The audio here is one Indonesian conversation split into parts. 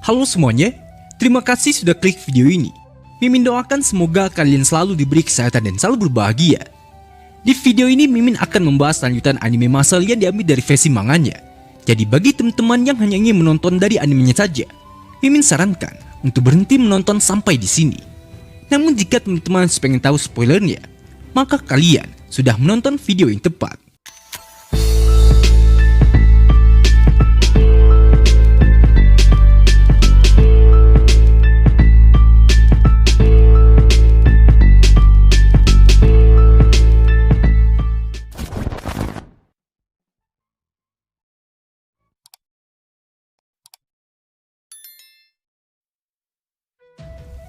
Halo semuanya, terima kasih sudah klik video ini. Mimin doakan semoga kalian selalu diberi kesehatan dan selalu berbahagia. Di video ini Mimin akan membahas lanjutan anime masal yang diambil dari versi manganya. Jadi bagi teman-teman yang hanya ingin menonton dari animenya saja, Mimin sarankan untuk berhenti menonton sampai di sini. Namun jika teman-teman pengen tahu spoilernya, maka kalian sudah menonton video yang tepat.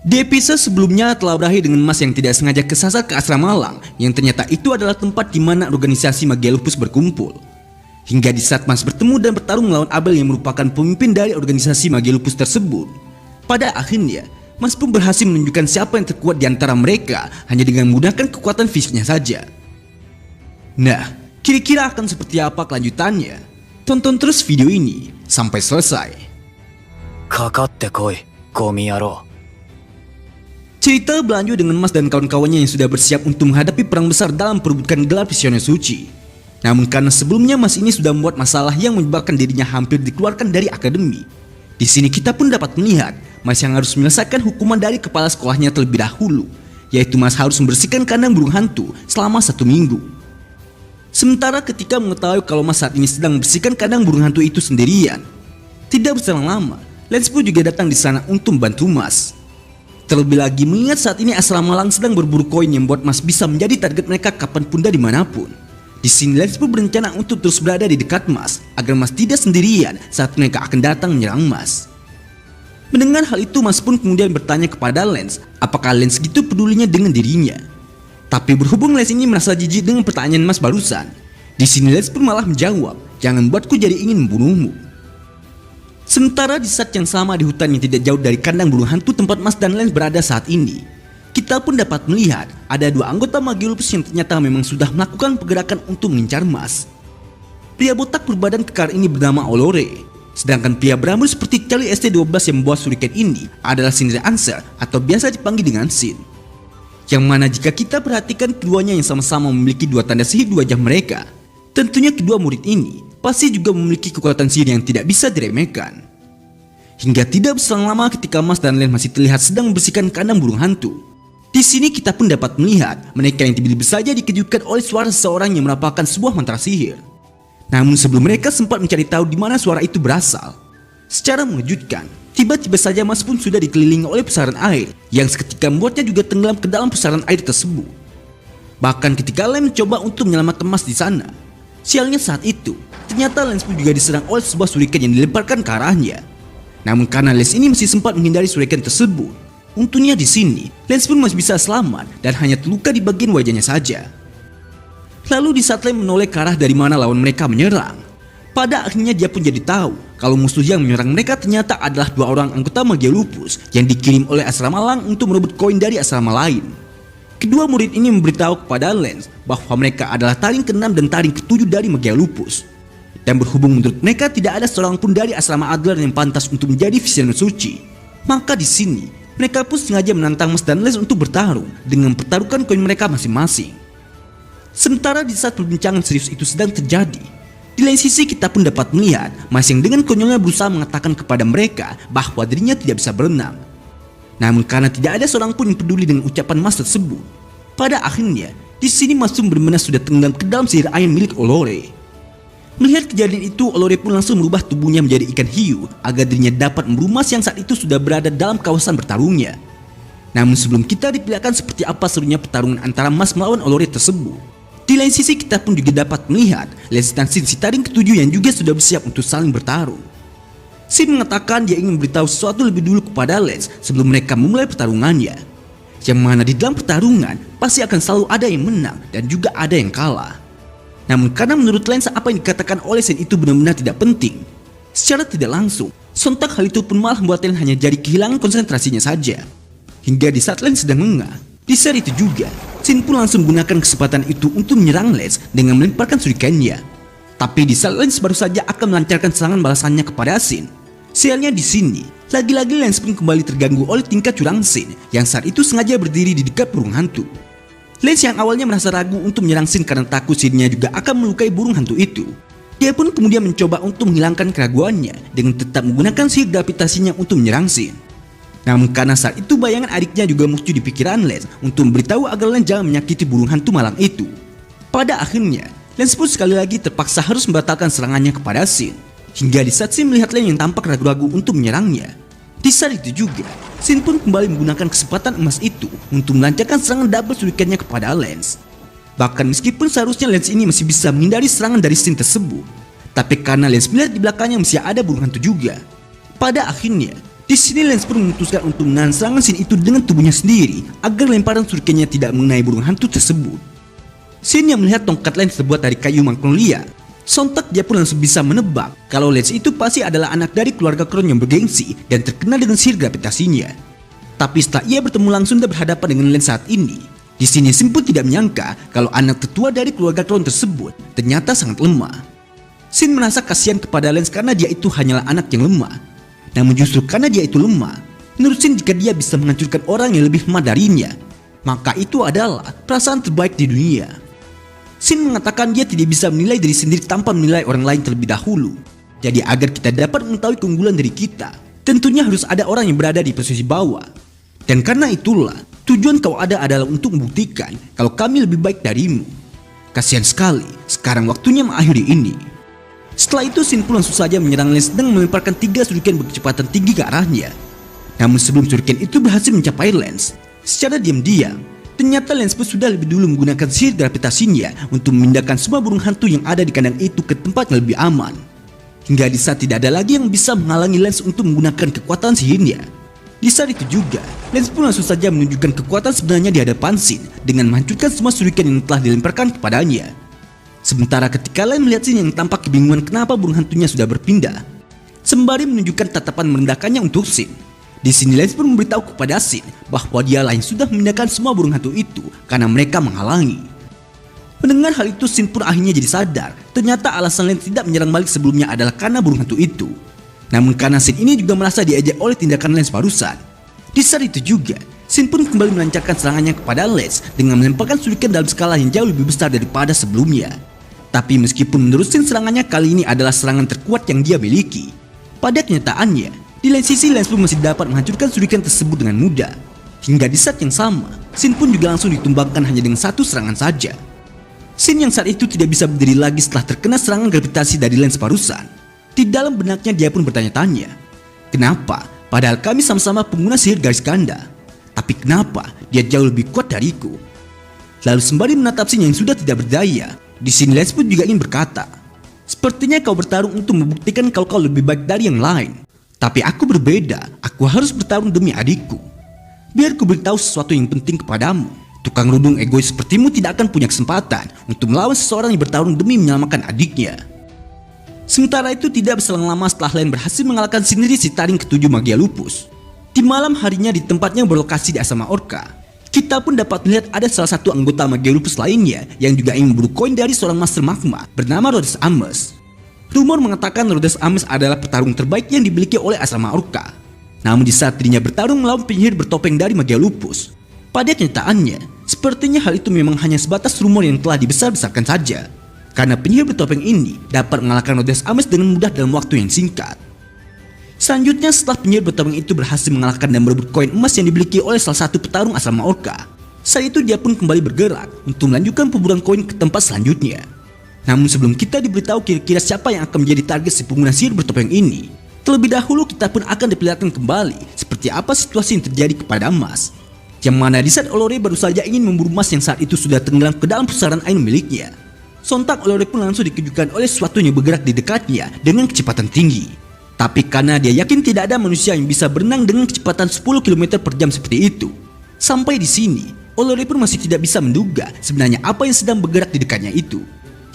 Di episode sebelumnya telah berakhir dengan Mas yang tidak sengaja kesasar ke asrama Malang, yang ternyata itu adalah tempat di mana organisasi Magia Lupus berkumpul. Hingga di saat Mas bertemu dan bertarung melawan Abel yang merupakan pemimpin dari organisasi Magia Lupus tersebut, pada akhirnya Mas pun berhasil menunjukkan siapa yang terkuat di antara mereka hanya dengan menggunakan kekuatan fisiknya saja. Nah, kira-kira akan seperti apa kelanjutannya? Tonton terus video ini sampai selesai. Kakatte koi, Komi-yaro. Cerita berlanjut dengan Mas dan kawan-kawannya yang sudah bersiap untuk menghadapi perang besar dalam perebutan gelar Visioner Suci. Namun karena sebelumnya Mas ini sudah membuat masalah yang menyebabkan dirinya hampir dikeluarkan dari akademi. Di sini kita pun dapat melihat Mas yang harus menyelesaikan hukuman dari kepala sekolahnya terlebih dahulu, yaitu Mas harus membersihkan kandang burung hantu selama 1 minggu. Sementara ketika mengetahui kalau Mas saat ini sedang membersihkan kandang burung hantu itu sendirian, tidak berselang lama, Lens pun juga datang di sana untuk membantu Mas. Terlebih lagi mengingat saat ini asrama Malang sedang berburu koin yang membuat Mas bisa menjadi target mereka kapanpun dan dimanapun. Di sini Lens pun berencana untuk terus berada di dekat Mas agar Mas tidak sendirian saat mereka akan datang menyerang Mas. Mendengar hal itu Mas pun kemudian bertanya kepada Lens apakah Lens gitu pedulinya dengan dirinya. Tapi berhubung Lens ini merasa jijik dengan pertanyaan Mas barusan, di sini Lens pun malah menjawab, "Jangan buatku jadi ingin membunuhmu." Sementara di saat yang sama di hutan yang tidak jauh dari kandang burung hantu tempat Mas dan Lens berada saat ini, kita pun dapat melihat ada 2 anggota Magia Lupus yang ternyata memang sudah melakukan pergerakan untuk mengincar Mas. Pria botak berbadan kekar ini bernama Olore, sedangkan pria berambut seperti Charlie ST12 yang membawa shuriken ini adalah Shinra Answer atau biasa dipanggil dengan Shin. Yang mana jika kita perhatikan keduanya yang sama-sama memiliki 2 tanda sihir di wajah mereka, tentunya kedua murid ini pasti juga memiliki kekuatan sihir yang tidak bisa diremehkan. Hingga tidak berselang lama ketika Mas dan Lens masih terlihat sedang membersihkan kandang burung hantu. Di sini kita pun dapat melihat mereka yang tiba-tiba saja dikejutkan oleh suara seseorang yang melafalkan sebuah mantra sihir. Namun sebelum mereka sempat mencari tahu di mana suara itu berasal, secara mengejutkan, tiba-tiba saja Mas pun sudah dikelilingi oleh pusaran air yang seketika membuatnya juga tenggelam ke dalam pusaran air tersebut. Bahkan ketika Lens mencoba untuk menyelamatkan Mas di sana, sialnya saat itu, ternyata Lens pun juga diserang oleh sebuah shuriken yang dilemparkan ke arahnya. Namun karena Lens ini masih sempat menghindari shuriken tersebut, untungnya di sini Lens pun masih bisa selamat dan hanya terluka di bagian wajahnya saja. Lalu di saat Lens menoleh ke arah dari mana lawan mereka menyerang, pada akhirnya dia pun jadi tahu kalau musuh yang menyerang mereka ternyata adalah 2 orang anggota Magia Lupus yang dikirim oleh asrama Malang untuk merebut koin dari asrama lain. Kedua murid ini memberitahu kepada Lens bahwa mereka adalah taring ke-6 dan taring ke-7 dari Magia Lupus. Dan berhubung menurut mereka tidak ada seorang pun dari asrama Adler yang pantas untuk menjadi Visioner Suci, maka di sini mereka pun sengaja menantang Mas dan Lens untuk bertarung dengan pertaruhkan koin mereka masing-masing. Sementara di saat perbincangan serius itu sedang terjadi, di lain sisi kita pun dapat melihat Mas yang dengan konyolnya berusaha mengatakan kepada mereka bahwa dirinya tidak bisa berenang. Namun karena tidak ada seorang pun yang peduli dengan ucapan Mas tersebut, pada akhirnya di sini Mas pun benar-benar sudah tenggelam ke dalam sihir air milik Olore. Melihat kejadian itu, Olore pun langsung merubah tubuhnya menjadi ikan hiu agar dirinya dapat memburu Mas yang saat itu sudah berada dalam kawasan bertarungnya. Namun sebelum kita diperlihatkan seperti apa serunya pertarungan antara Mas melawan Olore tersebut, di lain sisi kita pun juga dapat melihat Lens dan Shin si taring ke-7 yang juga sudah bersiap untuk saling bertarung. Shin mengatakan dia ingin memberitahu sesuatu lebih dulu kepada Lens sebelum mereka memulai pertarungannya. Yang mana di dalam pertarungan pasti akan selalu ada yang menang dan juga ada yang kalah. Namun karena menurut Lens apa yang dikatakan oleh Shin itu benar-benar tidak penting, secara tidak langsung, sontak hal itu pun malah membuat Lens hanya jadi kehilangan konsentrasinya saja. Hingga di saat Lens sedang lengah, di saat itu juga, Shin pun langsung menggunakan kesempatan itu untuk menyerang Lens dengan melemparkan shurikennya. Tapi di saat Lens baru saja akan melancarkan serangan balasannya kepada Shin, sialnya di sini, Lagi-lagi Lance pun kembali terganggu oleh tingkah curang Shin yang saat itu sengaja berdiri di dekat burung hantu. Lance yang awalnya merasa ragu untuk menyerang Shin karena takut Shin-nya juga akan melukai burung hantu itu. Dia pun kemudian mencoba untuk menghilangkan keraguannya dengan tetap menggunakan sihir gravitasinya untuk menyerang Shin. Namun karena saat itu bayangan adiknya juga muncul di pikiran Lance untuk memberitahu agar Lance jangan menyakiti burung hantu malang itu. Pada akhirnya, Lance pun sekali lagi terpaksa harus membatalkan serangannya kepada Shin. Hingga di saat Shin melihat Lance yang tampak ragu-ragu untuk menyerangnya. Di saat itu juga, Shin pun kembali menggunakan kesempatan emas itu untuk melancarkan serangan double shurikennya kepada Lance. Bahkan meskipun seharusnya Lance ini masih bisa menghindari serangan dari Shin tersebut, tapi karena Lance melihat di belakangnya masih ada burung hantu juga. Pada akhirnya, di sini Lance pun memutuskan untuk menahan serangan Shin itu dengan tubuhnya sendiri agar lemparan shurikennya tidak mengenai burung hantu tersebut. Shin yang melihat tongkat Lance terbuat dari kayu magnolia, sontak dia pun langsung bisa menebak kalau Lance itu pasti adalah anak dari keluarga kron yang bergengsi dan terkenal dengan sihir gravitasinya. Tapi setelah ia bertemu langsung dan berhadapan dengan Lance saat ini, di sini Shin pun tidak menyangka kalau anak tertua dari keluarga kron tersebut ternyata sangat lemah. Shin merasa kasihan kepada Lance karena dia itu hanyalah anak yang lemah. Namun justru karena dia itu lemah, menurut Shin jika dia bisa menghancurkan orang yang lebih lemah darinya, maka itu adalah perasaan terbaik di dunia. Shin mengatakan dia tidak bisa menilai diri sendiri tanpa menilai orang lain terlebih dahulu. Jadi agar kita dapat mengetahui keunggulan dari kita, tentunya harus ada orang yang berada di posisi bawah. Dan karena itulah, tujuan kau ada adalah untuk membuktikan kalau kami lebih baik darimu. Kasihan sekali, sekarang waktunya mengakhiri ini. Setelah itu Shin pun langsung saja menyerang Lance dengan melemparkan 3 shuriken berkecepatan tinggi ke arahnya. Namun sebelum shuriken itu berhasil mencapai Lance, secara diam-diam, ternyata Lance pun sudah lebih dulu menggunakan sihir gravitasinya untuk memindahkan semua burung hantu yang ada di kandang itu ke tempat yang lebih aman. Hingga di saat tidak ada lagi yang bisa menghalangi Lance untuk menggunakan kekuatan sihirnya. Di saat itu juga, Lance pun langsung saja menunjukkan kekuatan sebenarnya di hadapan Shin dengan menghancurkan semua shuriken yang telah dilemparkan kepadanya. Sementara ketika Lance melihat Shin yang tampak kebingungan kenapa burung hantunya sudah berpindah, sembari menunjukkan tatapan merendahkannya untuk Shin. Di sini Lance pun memberitahu kepada Shin bahwa dia yang sudah memindahkan semua burung hantu itu karena mereka menghalangi. Mendengar hal itu Shin pun akhirnya jadi sadar ternyata alasan Lance tidak menyerang balik sebelumnya adalah karena burung hantu itu. Namun karena Shin ini juga merasa diejek oleh tindakan Lance barusan. Di saat itu juga Shin pun kembali melancarkan serangannya kepada Lance dengan melemparkan shuriken dalam skala yang jauh lebih besar daripada sebelumnya. Tapi meskipun menurut Shin serangannya kali ini adalah serangan terkuat yang dia miliki, pada kenyataannya di lain sisi Lance pun masih dapat menghancurkan shuriken tersebut dengan mudah. Hingga di saat yang sama, Shin pun juga langsung ditumbangkan hanya dengan satu serangan saja. Shin yang saat itu tidak bisa berdiri lagi setelah terkena serangan gravitasi dari Lance barusan. Di dalam benaknya dia pun bertanya-tanya, kenapa? Padahal kami sama-sama pengguna sihir garis ganda. Tapi kenapa dia jauh lebih kuat dariku? Lalu sembari menatap Shin yang sudah tidak berdaya, di sini Lance pun juga ingin berkata, sepertinya kau bertarung untuk membuktikan kalau kau lebih baik dari yang lain. Tapi aku berbeda, aku harus bertarung demi adikku. Biar ku beritahu sesuatu yang penting kepadamu. Tukang rundung egois sepertimu tidak akan punya kesempatan untuk melawan seseorang yang bertarung demi menyelamatkan adiknya. Sementara itu tidak berselang lama setelah Lance berhasil mengalahkan sendiri si taring ketujuh magia lupus. Di malam harinya di tempatnya yang berlokasi di Asrama Orca, kita pun dapat melihat ada salah satu anggota magia lupus lainnya yang juga ingin memburu koin dari seorang master magma bernama Rhodes Ames. Rumor mengatakan Rhodes Ames adalah petarung terbaik yang dimiliki oleh Asrama Orca. Namun di saat dirinya bertarung melawan penyihir bertopeng dari magia lupus, pada kenyataannya, sepertinya hal itu memang hanya sebatas rumor yang telah dibesar-besarkan saja. Karena penyihir bertopeng ini dapat mengalahkan Rhodes Ames dengan mudah dalam waktu yang singkat. Selanjutnya setelah penyihir bertopeng itu berhasil mengalahkan dan merebut koin emas yang dimiliki oleh salah satu petarung Asrama Orca, saat itu dia pun kembali bergerak untuk melanjutkan pemburuan koin ke tempat selanjutnya. Namun sebelum kita diberitahu kira-kira siapa yang akan menjadi target si pengguna sihir bertopeng ini, terlebih dahulu kita pun akan diperlihatkan kembali seperti apa situasi yang terjadi kepada Mas. Yang mana di saat Olore baru saja ingin memburu Mas yang saat itu sudah tenggelam ke dalam pusaran air miliknya, sontak Olore pun langsung dikejutkan oleh sesuatu yang bergerak di dekatnya dengan kecepatan tinggi. Tapi karena dia yakin tidak ada manusia yang bisa berenang dengan kecepatan 10 km per jam seperti itu, sampai di sini Olore pun masih tidak bisa menduga sebenarnya apa yang sedang bergerak di dekatnya itu.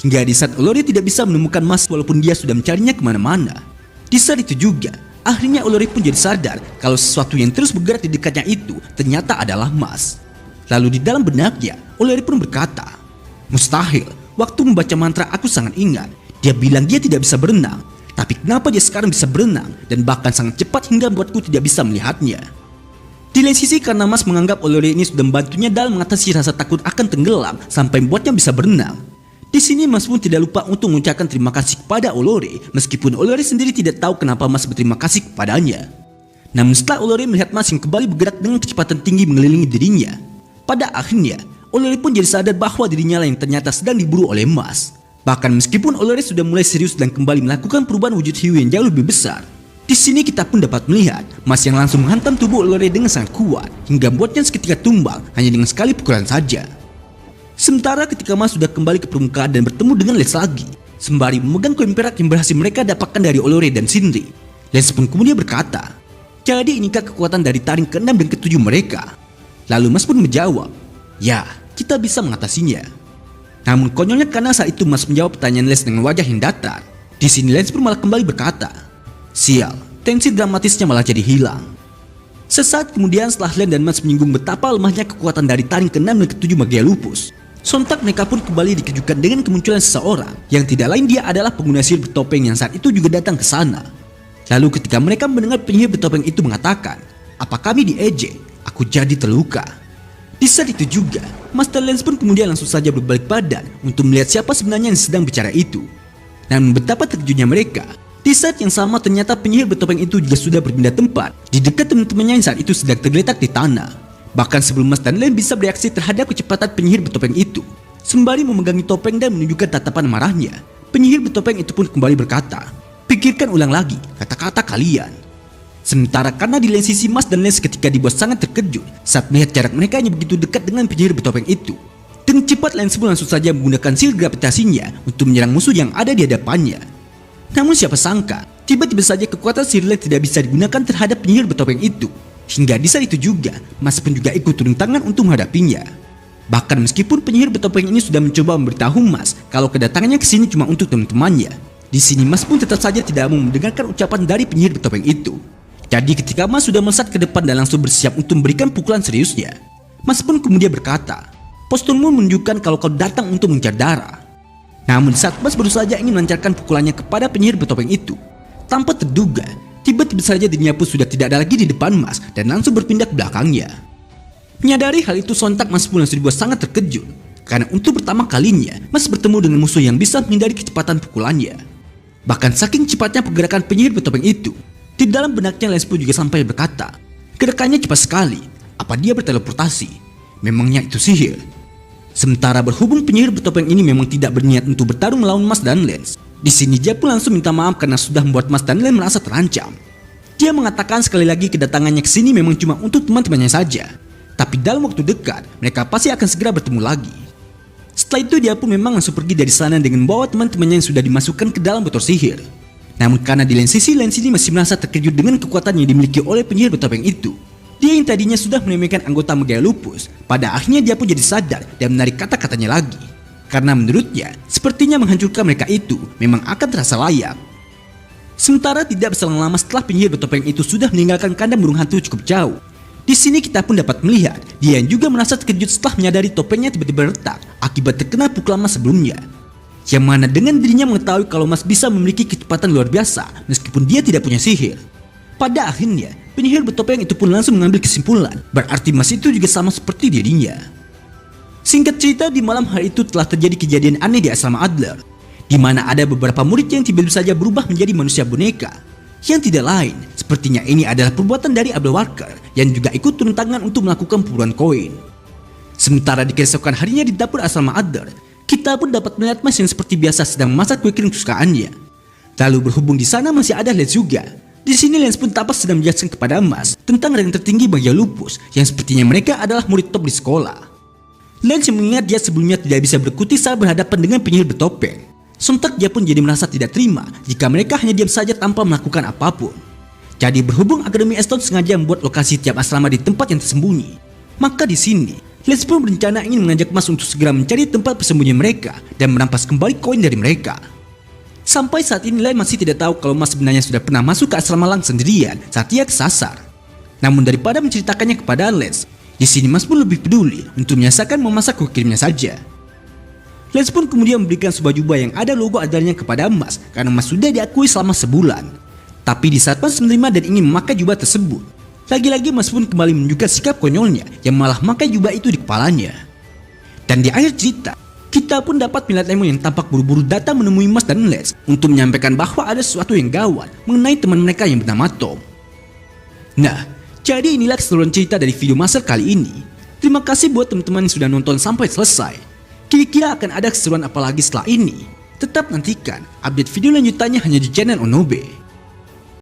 Hingga di saat Olore tidak bisa menemukan Mas walaupun dia sudah mencarinya kemana-mana. Di saat itu juga, akhirnya Olore pun jadi sadar kalau sesuatu yang terus bergerak di dekatnya itu ternyata adalah Mas. Lalu di dalam benaknya, Olore pun berkata, mustahil, waktu membaca mantra aku sangat ingat. Dia bilang dia tidak bisa berenang. Tapi kenapa dia sekarang bisa berenang dan bahkan sangat cepat hingga membuatku tidak bisa melihatnya? Di lain sisi karena Mas menganggap Olori ini sudah membantunya dalam mengatasi rasa takut akan tenggelam sampai membuatnya bisa berenang. Di sini Mas pun tidak lupa untuk mengucapkan terima kasih kepada Olori, meskipun Olori sendiri tidak tahu kenapa Mas berterima kasih kepadanya. Namun setelah Olori melihat Mas yang kembali bergerak dengan kecepatan tinggi mengelilingi dirinya, pada akhirnya Olori pun jadi sadar bahwa dirinya lah yang ternyata sedang diburu oleh Mas. Bahkan meskipun Olori sudah mulai serius dan kembali melakukan perubahan wujud hiu yang jauh lebih besar, di sini kita pun dapat melihat Mas yang langsung menghantam tubuh Olori dengan sangat kuat hingga membuatnya seketika tumbang hanya dengan sekali pukulan saja. Sementara ketika Mas sudah kembali ke permukaan dan bertemu dengan Les lagi, sembari memegang koin perak yang berhasil mereka dapatkan dari Olori dan Shinri, Les pun kemudian berkata, "Jadi inikah kekuatan dari taring ke-6 dan ke-7 mereka?" Lalu Mas pun menjawab, "Ya, kita bisa mengatasinya." Namun konyolnya karena saat itu Mas menjawab pertanyaan Les dengan wajah yang datar. Di sini Les pun malah kembali berkata, "Sial, tensi dramatisnya malah jadi hilang." Sesaat kemudian setelah Len dan Mas menyinggung betapa lemahnya kekuatan dari taring ke-6 dan ke-7 Magia Lupus, sontak mereka pun kembali dikejutkan dengan kemunculan seseorang yang tidak lain dia adalah pengguna sihir bertopeng yang saat itu juga datang ke sana. Lalu ketika mereka mendengar penyihir bertopeng itu mengatakan, "Apa kami diejek? Aku jadi terluka." Di saat itu juga, Master Lens pun kemudian langsung saja berbalik badan untuk melihat siapa sebenarnya yang sedang bicara itu. Namun betapa terkejutnya mereka, di saat yang sama ternyata penyihir bertopeng itu juga sudah berpindah tempat di dekat teman-temannya yang saat itu sedang tergeletak di tanah. Bahkan sebelum Mas dan Len bisa bereaksi terhadap kecepatan penyihir bertopeng itu, sembari memegangi topeng dan menunjukkan tatapan marahnya, penyihir bertopeng itu pun kembali berkata, "Pikirkan ulang lagi kata-kata kalian." Sementara karena di lain sisi Mas dan Len seketika dibuat sangat terkejut saat melihat jarak mereka yang begitu dekat dengan penyihir bertopeng itu. Dengan cepat Len pun langsung saja menggunakan sihir gravitasinya untuk menyerang musuh yang ada di hadapannya. Namun siapa sangka, tiba-tiba saja kekuatan sihir Len tidak bisa digunakan terhadap penyihir bertopeng itu. Hingga di saat itu juga, Mas pun juga ikut turun tangan untuk menghadapinya. Bahkan meskipun penyihir bertopeng ini sudah mencoba memberitahu Mas kalau kedatangannya ke sini cuma untuk teman-temannya, di sini Mas pun tetap saja tidak mau mendengarkan ucapan dari penyihir bertopeng itu. Jadi ketika Mas sudah melesat ke depan dan langsung bersiap untuk memberikan pukulan seriusnya, Mas pun kemudian berkata, "Posturmu menunjukkan kalau kau datang untuk mencari darah." Namun saat Mas baru saja ingin melancarkan pukulannya kepada penyihir bertopeng itu, tanpa terduga, tiba-tiba saja dirinya pun sudah tidak ada lagi di depan Mas dan langsung berpindah ke belakangnya. Menyadari hal itu sontak Mas pun langsung dibuat sangat terkejut, karena untuk pertama kalinya Mas bertemu dengan musuh yang bisa menghindari kecepatan pukulannya. Bahkan saking cepatnya pergerakan penyihir bertopeng itu, di dalam benaknya Lens pun juga sampai berkata, "Gerakannya cepat sekali, apa dia berteleportasi? Memangnya itu sihir?" Sementara berhubung penyihir bertopeng ini memang tidak berniat untuk bertarung melawan Mas dan Lens, di sini dia pun langsung minta maaf karena sudah membuat Mas dan Lens merasa terancam. Dia mengatakan sekali lagi kedatangannya ke sini memang cuma untuk teman-temannya saja, tapi dalam waktu dekat mereka pasti akan segera bertemu lagi. Setelah itu dia pun memang langsung pergi dari sana dengan membawa teman-temannya yang sudah dimasukkan ke dalam botol sihir. Namun karena di lain sisi Lens ini masih merasa terkejut dengan kekuatan yang dimiliki oleh penyihir bertopeng itu, dia yang tadinya sudah meremehkan anggota Magia Lupus, pada akhirnya dia pun jadi sadar dan menarik kata-katanya lagi. Karena menurutnya, sepertinya menghancurkan mereka itu memang akan terasa layak. Sementara tidak berselang lama setelah penyihir bertopeng itu sudah meninggalkan kandang burung hantu cukup jauh, di sini kita pun dapat melihat dia yang juga merasa terkejut setelah menyadari topengnya tiba-tiba retak akibat terkena pukulan Mas sebelumnya. Yang mana dengan dirinya mengetahui kalau Mas bisa memiliki kecepatan luar biasa meskipun dia tidak punya sihir. Pada akhirnya, penyihir bertopeng itu pun langsung mengambil kesimpulan berarti Mas itu juga sama seperti dirinya. Singkat cerita, di malam hari itu telah terjadi kejadian aneh di asrama Adler, di mana ada beberapa murid yang tiba-tiba saja berubah menjadi manusia boneka. Yang tidak lain, sepertinya ini adalah perbuatan dari Abel Walker yang juga ikut turun tangan untuk melakukan pemburuan koin. Sementara di keesokan harinya di dapur asrama Adler, kita pun dapat melihat Mas yang seperti biasa sedang memasak kue kering kesukaannya. Lalu berhubung di sana masih ada Lens juga. Di sini Lens pun tampak sedang menjelaskan kepada Mas tentang rank tertinggi Magia Lupus yang sepertinya mereka adalah murid top di sekolah. Lens yang mengingat dia sebelumnya tidak bisa berkutik saat berhadapan dengan penyihir bertopeng. Sontak dia pun jadi merasa tidak terima jika mereka hanya diam saja tanpa melakukan apapun. Jadi berhubung Akademi Eston sengaja membuat lokasi tiap asrama di tempat yang tersembunyi, maka di sini Lens pun berencana ingin mengajak Mas untuk segera mencari tempat persembunyian mereka dan merampas kembali koin dari mereka. Sampai saat ini Lens masih tidak tahu kalau Mas sebenarnya sudah pernah masuk ke asrama Lang sendirian saat ia kesasar. Namun daripada menceritakannya kepada Lens, di sini Mas pun lebih peduli untuk menyiasakan memasak kue krimnya saja. Lex pun kemudian memberikan sebuah jubah yang ada logo adanya kepada Mas karena Mas sudah diakui selama sebulan. Tapi di saat Mas menerima dan ingin memakai jubah tersebut, lagi-lagi Mas pun kembali menunjukkan sikap konyolnya yang malah memakai jubah itu di kepalanya. Dan di akhir cerita, kita pun dapat melihat Lemon yang tampak buru-buru datang menemui Mas dan Lex untuk menyampaikan bahwa ada sesuatu yang gawat mengenai teman mereka yang bernama Tom. Nah, jadi inilah keseluruhan cerita dari video Marcel kali ini. Terima kasih buat teman-teman yang sudah nonton sampai selesai. Kira-kira akan ada keseruan apa lagi setelah ini? Tetap nantikan update video lanjutannya hanya di channel Onobe.